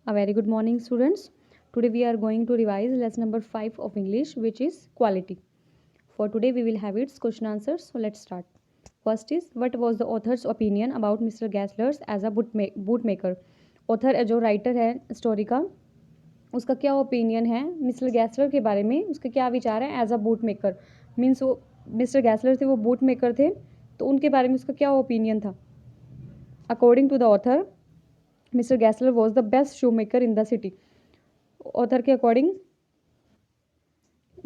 A very good morning, students. Today we are going to revise lesson number 5 of English, which is quality. For today we will have its question answers. So let's start. First is, what was the author's opinion about Mr. Gaslers as a bootmaker? Author जो writer है story का, उसका क्या opinion है Mister गैसलर के बारे में, उसके क्या विचार है as a boot maker. Means वो मिस्टर गैसलर थे, वो बूट मेकर थे, तो उनके बारे में उसका क्या ओपिनियन था. According to the author, Mister Gessler was the best shoemaker in the city. Author के अकॉर्डिंग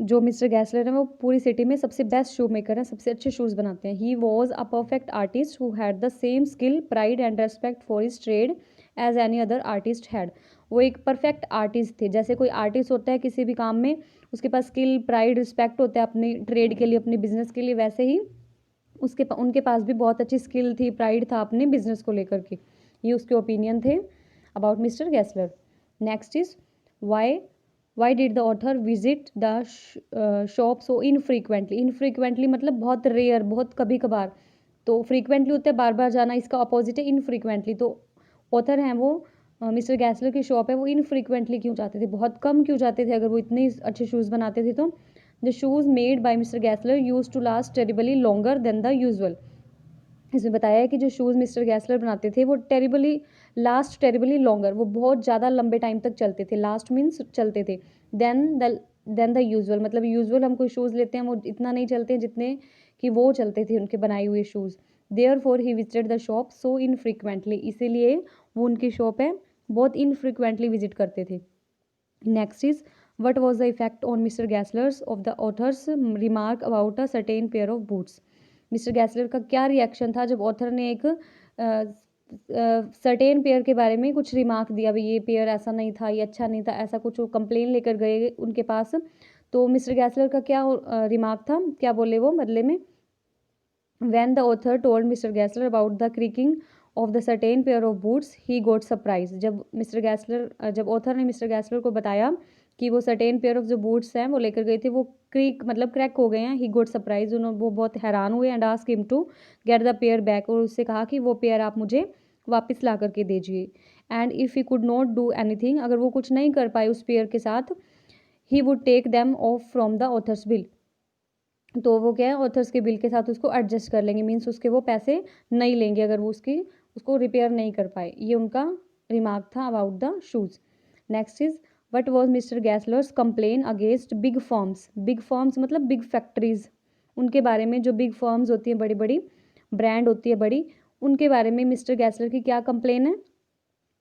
जो मिस्टर गैसलर है वो पूरी सिटी में सबसे बेस्ट शू मेकर हैं, सबसे अच्छे शूज़ बनाते हैं. He was a perfect artist who had the same skill, pride and respect for his trade as any other artist had. वो एक परफेक्ट आर्टिस्ट थे. जैसे कोई आर्टिस्ट होता है किसी भी काम में, उसके पास स्किल, प्राइड, रिस्पेक्ट होता है अपनी ट्रेड के लिए, अपने बिजनेस के लिए, वैसे ही उनके पास भी बहुत अच्छी स्किल थी, प्राइड था अपने बिजनेस को लेकर के. ये उसके ओपिनियन थे about Mister Gessler. Next is why did the author visit the shop so infrequently मतलब बहुत रेयर, बहुत कभी कभार. तो फ्रीक्वेंटली होता है बार बार जाना, इसका अपोजिट है इनफ्रीक्वेंटली. तो ऑथर हैं वो, मिस्टर गैसलर की शॉप है, वो इनफ्रीक्वेंटली क्यों जाते थे, बहुत कम क्यों जाते थे अगर वो इतने अच्छे शूज़ बनाते थे तो. The shoes made by Mister Gessler used to last terribly longer than the usual. इसमें बताया है कि जो शूज़ मिस्टर गैसलर बनाते थे वो टेरिबली लॉन्गर, वो बहुत ज़्यादा लंबे टाइम तक चलते थे. लास्ट मीन्स चलते थे. देन द यूजुअल मतलब यूजुअल हम कोई शूज़ लेते हैं वो इतना नहीं चलते हैं जितने कि वो चलते थे उनके बनाए हुए shoes. Therefore he visited the shop so infrequently, इसीलिए वो उनकी शॉप है बहुत इनफ्रीक्वेंटली विजिट करते थे. Next is, what was the effect on Mister Gessler's of the author's remark about a certain pair of boots. Mister Gessler का क्या reaction था जब ऑथर ने एक सर्टेन पेयर के बारे में कुछ रिमार्क दिया, भाई ये पेयर ऐसा नहीं था, ये अच्छा नहीं था, ऐसा कुछ कंप्लेन लेकर गए उनके पास. तो मिस्टर गैसलर का क्या रिमार्क था, क्या बोले वो बदले में. When the author told Mr. Gessler about the creaking of the certain pair of boots, he got surprised. जब ऑथर ने मिस्टर गैसलर को बताया कि वो सर्टेन पेयर ऑफ जो बूट्स हैं वो लेकर गए थे, वो क्रीक मतलब क्रैक हो गए हैं, ही गोट सरप्राइज, वो बहुत हैरान हुए. And ask him to get the pair back, और उससे कहा कि वो पेयर आप मुझे वापस ला करके दीजिए. And if he could not do anything, अगर वो कुछ नहीं कर पाए उस पेयर के साथ, he would take them off from the author's bill, तो वो क्या है ऑथर्स के बिल के साथ उसको एडजस्ट कर लेंगे. मीन्स उसके वो पैसे नहीं लेंगे अगर वो उसको रिपेयर नहीं कर पाए. ये उनका रिमार्क था about the shoes. Next is, what was Mister Gessler's complain against big firms मतलब बिग फैक्ट्रीज. उनके बारे में, जो बिग फर्म्स होती हैं, बड़ी बड़ी ब्रांड होती है बड़ी, उनके बारे में मिस्टर गैसलर की क्या कंप्लेन है.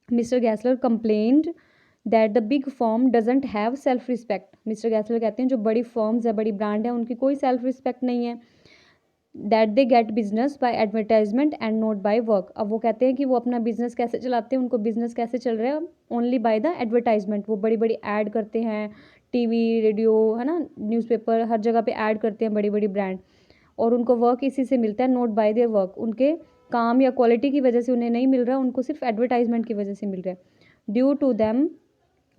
Mister Gessler complained that the big firm doesn't have self respect. Mister Gessler कहते हैं जो बड़ी फर्म्स है, बड़ी ब्रांड है, उनकी कोई सेल्फ रिस्पेक्ट नहीं है. That they get business by advertisement and not by work. अब वो कहते हैं कि वो अपना बिजनेस कैसे चलाते हैं, उनको बिजनेस कैसे चल रहा है, ओनली बाय द एडवर्टाइजमेंट. वो बड़ी बड़ी ऐड करते हैं, टीवी, रेडियो, है ना, न्यूज़पेपर, हर जगह पे ऐड करते हैं बड़ी बड़ी ब्रांड, और उनको वर्क इसी से मिलता है. नॉट बाय देयर वर्क, उनके काम या क्वालिटी की वजह से उन्हें नहीं मिल रहा, उनको सिर्फ एडवर्टाइजमेंट की वजह से मिल रहा है. Due to them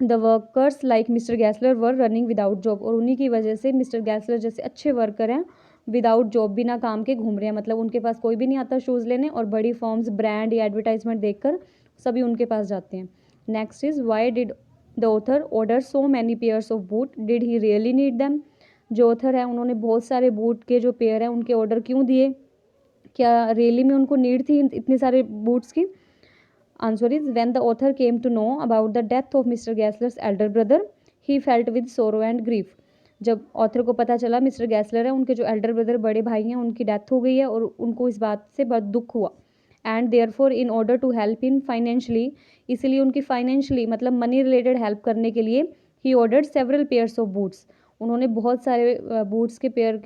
the workers like Mister Gessler were running without job, और उन्हीं की वजह से मिस्टर गैसलर जैसे अच्छे वर्कर हैं विदाउट जॉब, बिना काम के घूम रहे हैं. मतलब उनके पास कोई भी नहीं आता शूज़ लेने, और बड़ी फॉर्म्स, ब्रांड या एडवर्टाइजमेंट देखकर सभी उनके पास जाते हैं. Next is, why did the author order so many pairs of boot, did he really need them. जो ऑथर है उन्होंने बहुत सारे बूट के जो पेयर हैं उनके ऑर्डर क्यों दिए, क्या रियली में उनको नीड थी इतने सारे बूट्स की. Answer is, when the author came to know about the death of Mr. Gessler's elder brother, he felt with sorrow and grief. जब ऑथर को पता चला मिस्टर गैसलर है, उनके जो एल्डर ब्रदर बड़े भाई हैं, उनकी डेथ हो गई है, और उनको इस बात से बहुत दुख हुआ. And therefore in order to help in financially, इसलिए उनकी फाइनेंशियली मतलब मनी रिलेटेड हेल्प करने के लिए, he ordered several pairs of boots, उन्होंने बहुत सारे बूट्स के पेयर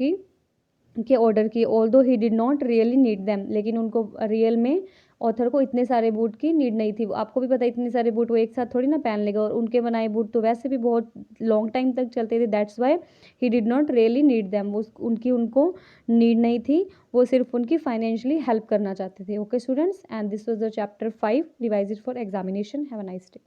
के ऑर्डर किए. Although he did not really need them, लेकिन उनको रियल में ऑथर को इतने सारे बूट की नीड नहीं थी. आपको भी पता है इतने सारे बूट वो एक साथ थोड़ी ना पहन लेगा, और उनके बनाए बूट तो वैसे भी बहुत लॉन्ग टाइम तक चलते थे. That's why he did not really need them, वो उनको नीड नहीं थी, वो सिर्फ उनकी फाइनेंशियली हेल्प करना चाहते थे. Okay students, and this was the chapter 5. Revise it for examination. Have a nice day.